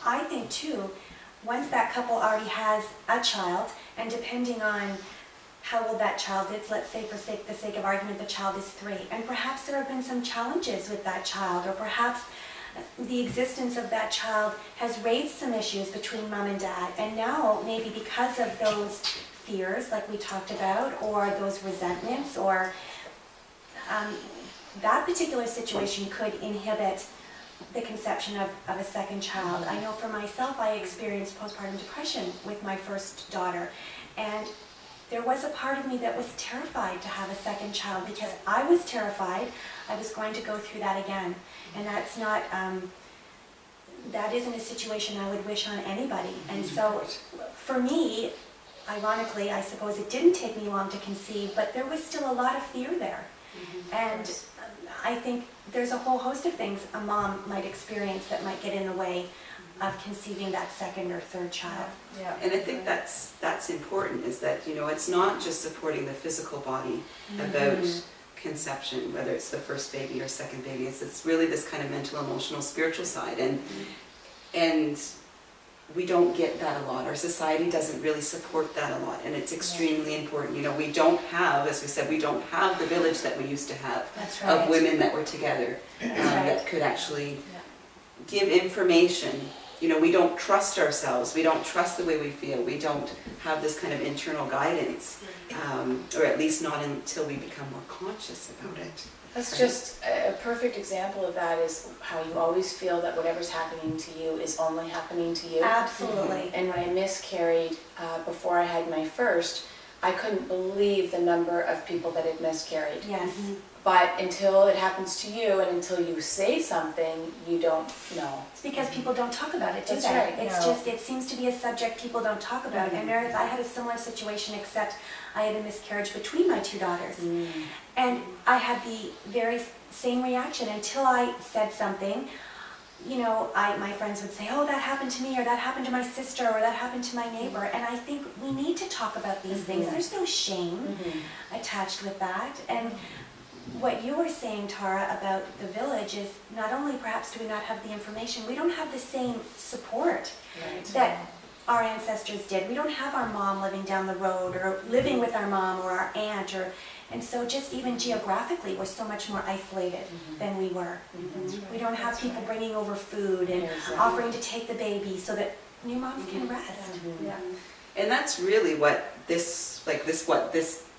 I think too, once that couple already has a child, and depending on how old that child is, let's say for the sake of argument the child is 3, and perhaps there have been some challenges with that child, or perhaps the existence of that child has raised some issues between mom and dad, and now maybe because of those fears like we talked about, or those resentments, or that particular situation could inhibit the conception of a second child. I know for myself, I experienced postpartum depression with my first daughter, and there was a part of me that was terrified to have a second child, because I was terrified I was going to go through that again. And that's not, that isn't a situation I would wish on anybody. And so for me, ironically, I suppose it didn't take me long to conceive, but there was still a lot of fear there. And I think there's a whole host of things a mom might experience that might get in the way of conceiving that second or third child. Yeah. And I think that's important, is that, you know, it's not just supporting the physical body about conception, whether it's the first baby or second baby. It's really this kind of mental, emotional, spiritual side, and we don't get that a lot. Our society doesn't really support that a lot, and it's extremely important. You know, we don't have, as we said, we don't have the village that we used to have. That's right. Of women that were together, that could actually give information. You know, we don't trust ourselves, we don't trust the way we feel, we don't have this kind of internal guidance, or at least not until we become more conscious about it. That's just a perfect example of that, is how you always feel that whatever's happening to you is only happening to you. Absolutely. And when I miscarried, before I had my first, I couldn't believe the number of people that had miscarried. Yes. But until it happens to you, and until you say something, you don't know. It's because people don't talk about it, do That's they? right, It's no. just, it seems to be a subject people don't talk about. And Meredith, I had a similar situation, except I had a miscarriage between my 2 daughters. And I had the very same reaction until I said something. You know, my friends would say, oh, that happened to me, or that happened to my sister, or that happened to my neighbor. And I think we need to talk about these things. There's no shame attached with that. And what you were saying, Tara, about the village is not only perhaps do we not have the information, we don't have the same support that our ancestors did. We don't have our mom living down the road, or living with our mom or our aunt, and so just even geographically we're so much more isolated than we were. We don't have people bringing over food and offering to take the baby so that new moms can rest. And that's really what this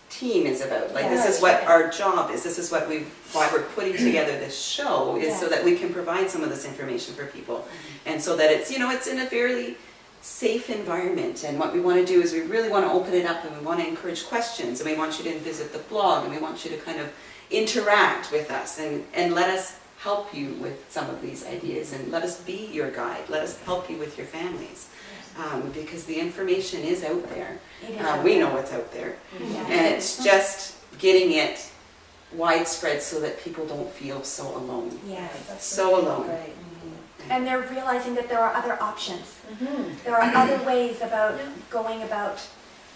team is about. Like, Yes. this is what our job is. This is what why we're putting together this show, is so that we can provide some of this information for people, and so that it's, you know, it's in a fairly safe environment. And what we want to do is we really want to open it up, and we want to encourage questions, and we want you to visit the blog, and we want you to kind of interact with us and let us help you with some of these ideas, and let us be your guide. Let us help you with your families. Because the information is out there. We know what's out there. And it's just getting it widespread so that people don't feel so alone. Yes. So alone. And they're realizing that there are other options. There are other ways about going about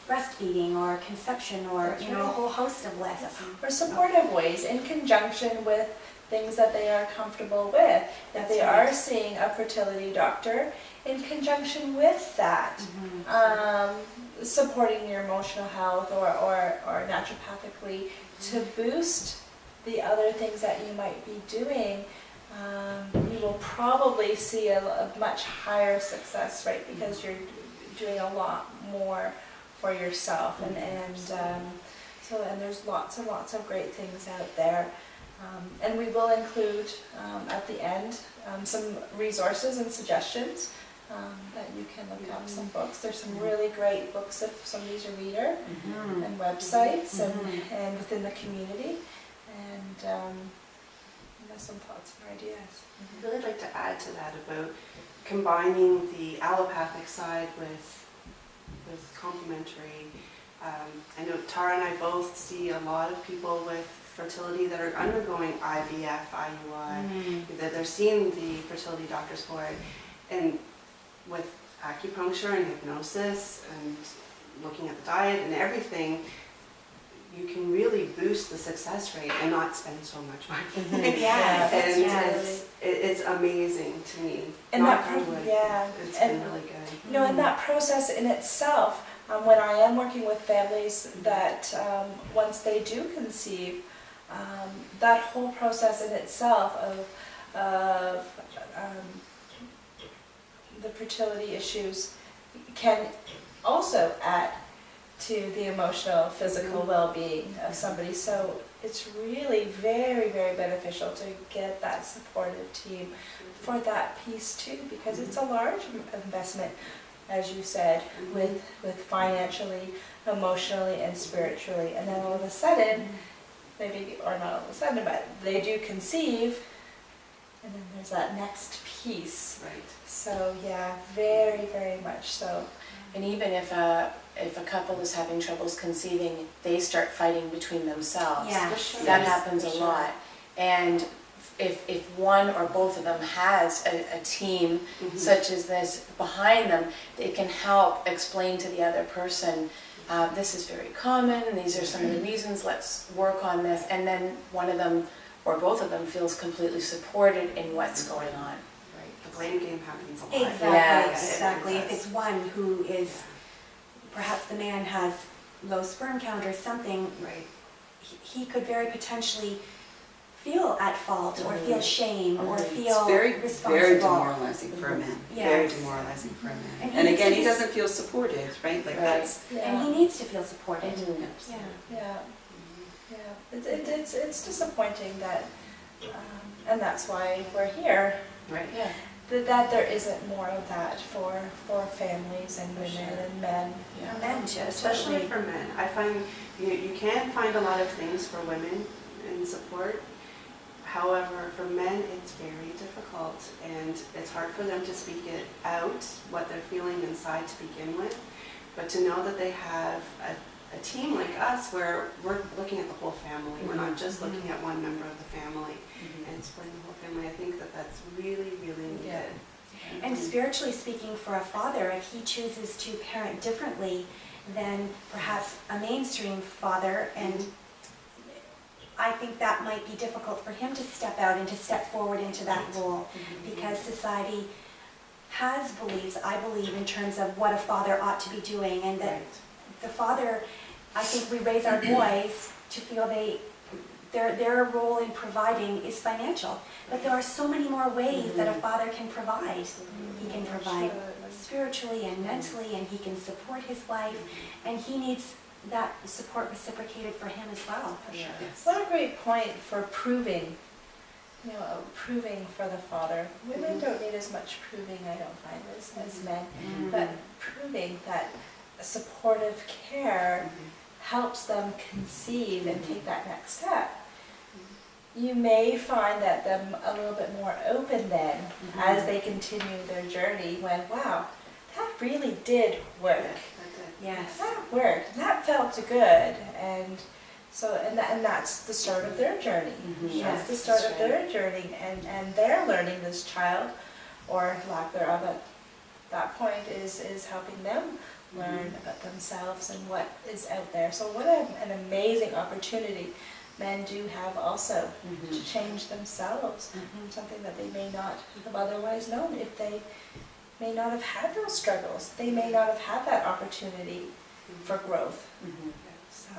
breastfeeding or conception, or you know, a whole host of lists. Or supportive ways in conjunction with things that they are comfortable with. If they are seeing a fertility doctor, in conjunction with that, supporting your emotional health, or naturopathically to boost the other things that you might be doing, you will probably see a much higher success rate, because you're doing a lot more for yourself, and there's lots and lots of great things out there. And we will include at the end some resources and suggestions that you can look up, some books. There's some really great books if somebody's a reader, and websites, and within the community, and there's some thoughts and ideas. I'd really like to add to that about combining the allopathic side with complementary. I know Tara and I both see a lot of people with fertility that are undergoing IVF, IUI, that they're seeing the fertility doctors for it, and with acupuncture and hypnosis and looking at the diet and everything, you can really boost the success rate and not spend so much money. Yes, And yes. it's amazing to me. And Knock that on pro- wood. yeah. It's And- been really good. You know, in that process in itself, when I am working with families that once they do conceive, that whole process in itself of the fertility issues can also add to the emotional, physical well-being of somebody. So it's really very, very beneficial to get that supportive team for that piece too, because it's a large investment, as you said, with financially, emotionally, and spiritually. And then all of a sudden, maybe, or not all of a sudden, but they do conceive, and then there's that next piece. Right. So yeah, very, very much so. And even if a couple is having troubles conceiving, they start fighting between themselves. Yeah. That Yes, happens for a sure. lot. And if one or both of them has a team such as this behind them, they can help explain to the other person, this is very common, these are some of the reasons, let's work on this. And then one of them or both of them feels completely supported in what's going on. Right. The blame game happens a lot. Exactly, Yes. exactly. It If does. it's one who is, perhaps the man has low sperm count or something, Right. he could very potentially feel at fault or feel shame or Mhm. feel It's very responsible. demoralizing for a man. Very Yes. demoralizing for a man. And he And needs again, to he be- doesn't feel supported, right? Like Right. that's. And he needs to feel supported. Mhm. Yeah. Yeah, yeah. It's disappointing that, and that's why we're here, Right. Yeah. that there isn't more of that for families and For women sure. and men. Yeah. For men too, Especially for men. I find you can find a lot of things for women in support. However, for men, it's very difficult, and it's hard for them to speak it out, what they're feeling inside to begin with. But to know that they have a team like us, where we're looking at the whole family, we're not just looking at one member of the family and supporting the whole family, I think that that's really, really needed. Yeah. And spiritually speaking, for a father, if he chooses to parent differently than perhaps a mainstream father, and I think that might be difficult for him to step out and to step forward into that role, because society has beliefs, I believe, in terms of what a father ought to be doing, and that Right. the father, I think we raise our boys to feel their role in providing is financial. But there are so many more ways that a father can provide. He can provide spiritually and mentally, and he can support his wife, and he needs that support reciprocated for him as well. For sure. Yes. What a great point for proving, proving for the father. Women don't need as much proving, I don't find, as men, but proving that supportive care helps them conceive and take that next step. You may find that them a little bit more open then as they continue their journey when, wow, that really did work. Yes. That worked. That felt good, and so and that's the start of their journey. That's the start of their journey, and they're learning this child, or lack thereof at that point is helping them learn about themselves and what is out there. So what an amazing opportunity men do have also to change themselves, something that they may not have otherwise known if they may not have had those struggles. They may not have had that opportunity for growth. So